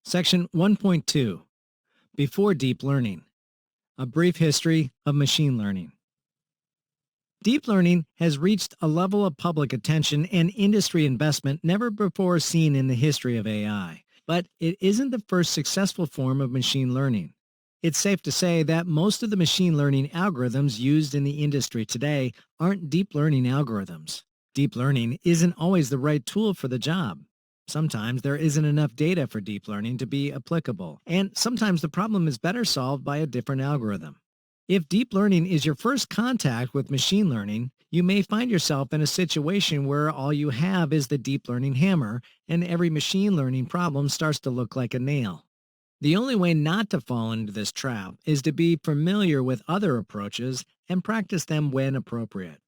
Section 1.2, Before Deep Learning, a brief history of machine learning. Deep learning has reached a level of public attention and industry investment never before seen in the history of AI. But it isn't the first successful form of machine learning. It's safe to say that most of the machine learning algorithms used in the industry today aren't deep learning algorithms. Deep learning isn't always the right tool for the job. Sometimes there isn't enough data for deep learning to be applicable, and sometimes the problem is better solved by a different algorithm. If deep learning is your first contact with machine learning, you may find yourself in a situation where all you have is the deep learning hammer, and every machine learning problem starts to look like a nail. The only way not to fall into this trap is to be familiar with other approaches and practice them when appropriate.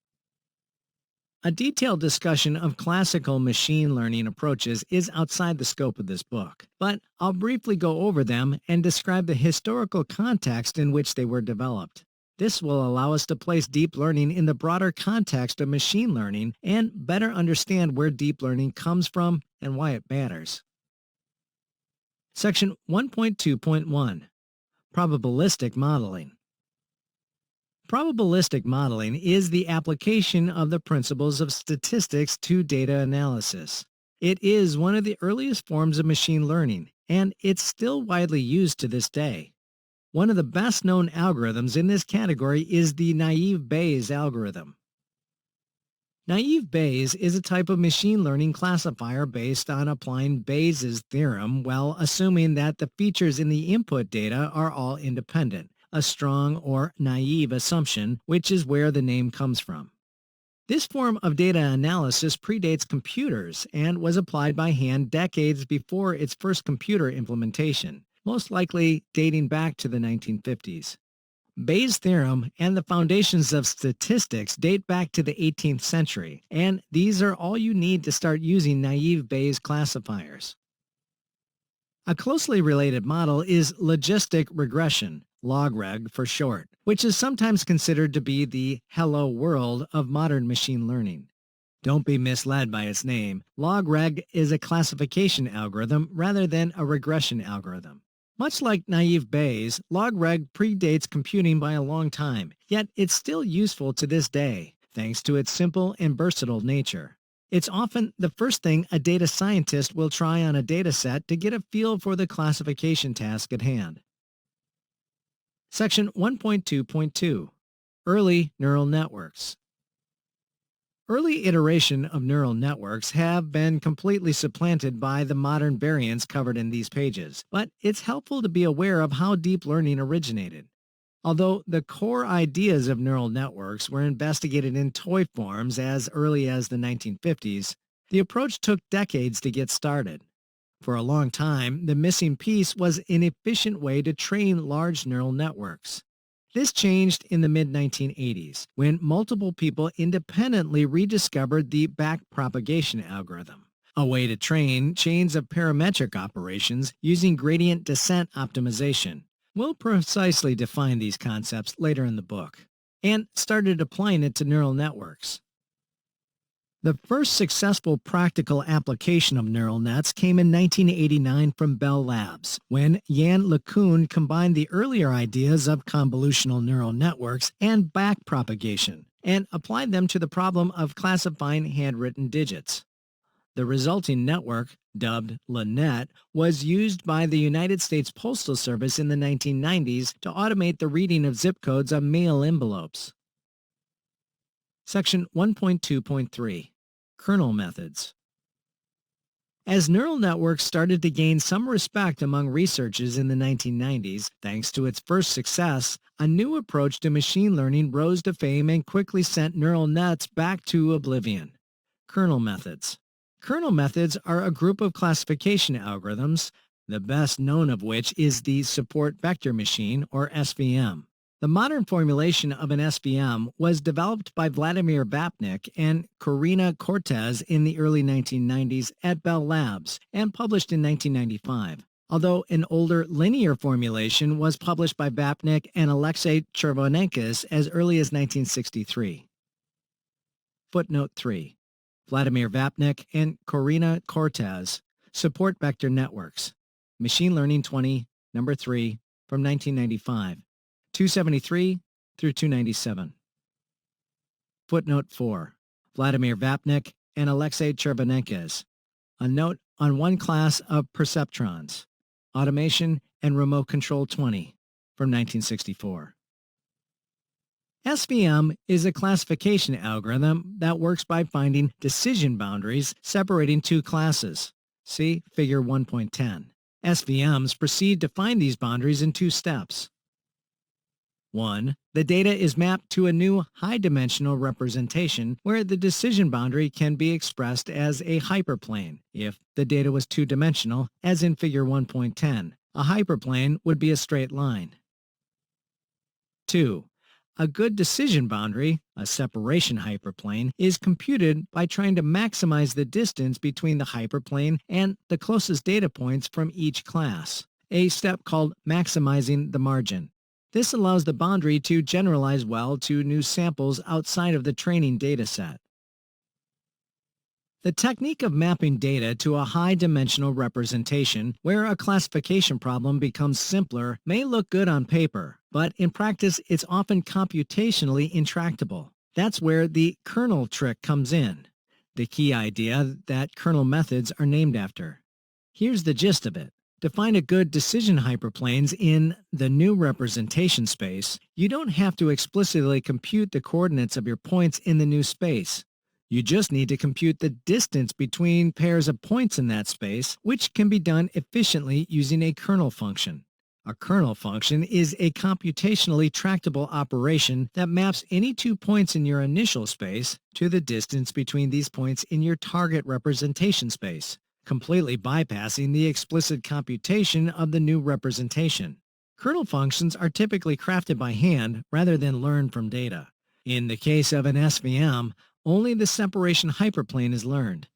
A detailed discussion of classical machine learning approaches is outside the scope of this book, but I'll briefly go over them and describe the historical context in which they were developed. This will allow us to place deep learning in the broader context of machine learning and better understand where deep learning comes from and why it matters. Section 1.2.1, Probabilistic Modeling. Probabilistic modeling is the application of the principles of statistics to data analysis. It is one of the earliest forms of machine learning, and it's still widely used to this day. One of the best-known algorithms in this category is the naive Bayes algorithm. Naive Bayes is a type of machine learning classifier based on applying Bayes' theorem while assuming that the features in the input data are all independent, a strong or naive assumption, which is where the name comes from. This form of data analysis predates computers and was applied by hand decades before its first computer implementation, most likely dating back to the 1950s. Bayes' theorem and the foundations of statistics date back to the 18th century, and these are all you need to start using naive Bayes classifiers. A closely related model is logistic regression, logreg for short, which is sometimes considered to be the hello world of modern machine learning. Don't be misled by its name. Logreg is a classification algorithm rather than a regression algorithm. Much like naive Bayes, logreg predates computing by a long time, yet it's still useful to this day, thanks to its simple and versatile nature. It's often the first thing a data scientist will try on a dataset to get a feel for the classification task at hand. Section 1.2.2, Early Neural Networks. Early iteration of neural networks have been completely supplanted by the modern variants covered in these pages, but it's helpful to be aware of how deep learning originated. Although the core ideas of neural networks were investigated in toy forms as early as the 1950s, the approach took decades to get started. For a long time, the missing piece was an efficient way to train large neural networks. This changed in the mid-1980s, when multiple people independently rediscovered the backpropagation algorithm, a way to train chains of parametric operations using gradient descent optimization. We'll precisely define these concepts later in the book, and started applying it to neural networks. The first successful practical application of neural nets came in 1989 from Bell Labs, when Yann LeCun combined the earlier ideas of convolutional neural networks and backpropagation, and applied them to the problem of classifying handwritten digits. The resulting network, dubbed LeNet, was used by the United States Postal Service in the 1990s to automate the reading of zip codes on mail envelopes. Section 1.2.3, Kernel Methods. As neural networks started to gain some respect among researchers in the 1990s, thanks to its first success, a new approach to machine learning rose to fame and quickly sent neural nets back to oblivion. Kernel methods. Kernel methods are a group of classification algorithms, the best known of which is the support vector machine, or SVM. The modern formulation of an SVM was developed by Vladimir Vapnik and Corina Cortez in the early 1990s at Bell Labs and published in 1995, although an older linear formulation was published by Vapnik and Alexei Chervonenkis as early as 1963. Footnote 3. Vladimir Vapnik and Corina Cortez, Support Vector Networks. Machine Learning 20, number 3, from 1995, 273 through 297. Footnote 4. Vladimir Vapnik and Alexei Chervonenkes. A note on one class of perceptrons. Automation and Remote Control 20, from 1964. SVM is a classification algorithm that works by finding decision boundaries separating two classes. See Figure 1.10. SVMs proceed to find these boundaries in two steps. 1. The data is mapped to a new high-dimensional representation where the decision boundary can be expressed as a hyperplane. If the data was two-dimensional, as in Figure 1.10, a hyperplane would be a straight line. 2. A good decision boundary, a separation hyperplane, is computed by trying to maximize the distance between the hyperplane and the closest data points from each class, a step called maximizing the margin. This allows the boundary to generalize well to new samples outside of the training dataset. The technique of mapping data to a high-dimensional representation where a classification problem becomes simpler may look good on paper, but in practice it's often computationally intractable. That's where the kernel trick comes in, the key idea that kernel methods are named after. Here's the gist of it. To find a good decision hyperplanes in the new representation space, you don't have to explicitly compute the coordinates of your points in the new space. You just need to compute the distance between pairs of points in that space, which can be done efficiently using a kernel function. A kernel function is a computationally tractable operation that maps any 2 points in your initial space to the distance between these points in your target representation space, completely bypassing the explicit computation of the new representation. Kernel functions are typically crafted by hand rather than learned from data. In the case of an SVM, only the separation hyperplane is learned.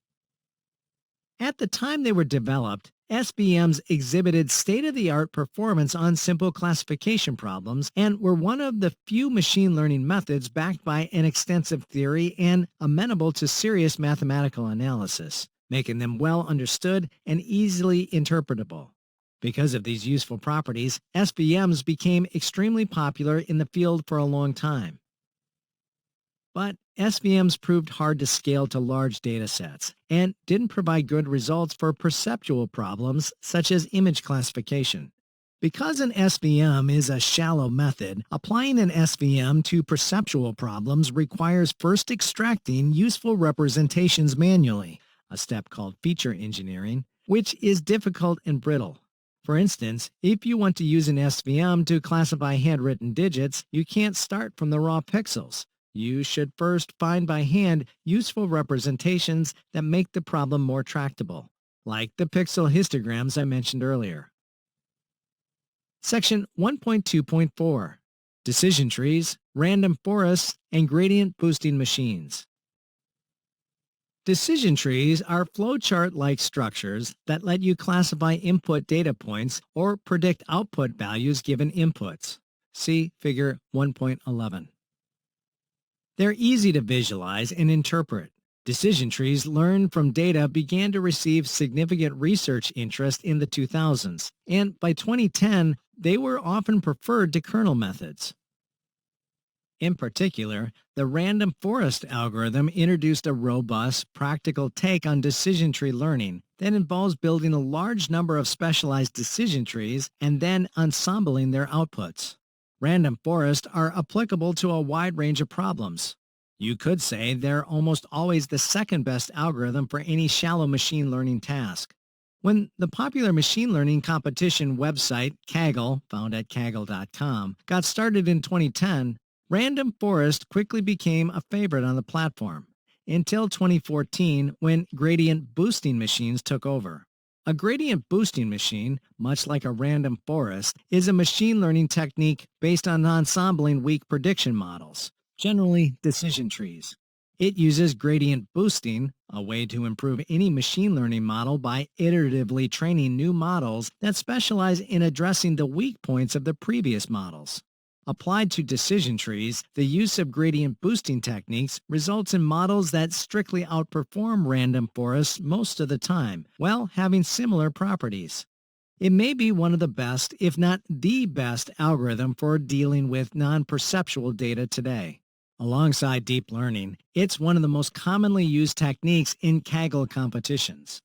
At the time they were developed, SVMs exhibited state-of-the-art performance on simple classification problems and were one of the few machine learning methods backed by an extensive theory and amenable to serious mathematical analysis, making them well understood and easily interpretable. Because of these useful properties, SVMs became extremely popular in the field for a long time. But SVMs proved hard to scale to large datasets and didn't provide good results for perceptual problems such as image classification. Because an SVM is a shallow method, applying an SVM to perceptual problems requires first extracting useful representations manually, a step called feature engineering, which is difficult and brittle. For instance, if you want to use an SVM to classify handwritten digits, you can't start from the raw pixels. You should first find by hand useful representations that make the problem more tractable, like the pixel histograms I mentioned earlier. Section 1.2.4 Decision Trees, Random Forests, and Gradient Boosting Machines. Decision trees are flowchart-like structures that let you classify input data points or predict output values given inputs. See Figure 1.11. They're easy to visualize and interpret. Decision trees learned from data began to receive significant research interest in the 2000s, and by 2010, they were often preferred to kernel methods. In particular, the random forest algorithm introduced a robust, practical take on decision tree learning that involves building a large number of specialized decision trees and then ensembling their outputs. Random forests are applicable to a wide range of problems. You could say they're almost always the second best algorithm for any shallow machine learning task. When the popular machine learning competition website Kaggle, found at kaggle.com, got started in 2010, Random Forest quickly became a favorite on the platform, until 2014 when gradient boosting machines took over. A gradient boosting machine, much like a random forest, is a machine learning technique based on ensembling weak prediction models, generally decision trees. It uses gradient boosting, a way to improve any machine learning model by iteratively training new models that specialize in addressing the weak points of the previous models. Applied to decision trees, the use of gradient boosting techniques results in models that strictly outperform random forests most of the time, while having similar properties. It may be one of the best, if not the best, algorithm for dealing with non-perceptual data today. Alongside deep learning, it's one of the most commonly used techniques in Kaggle competitions.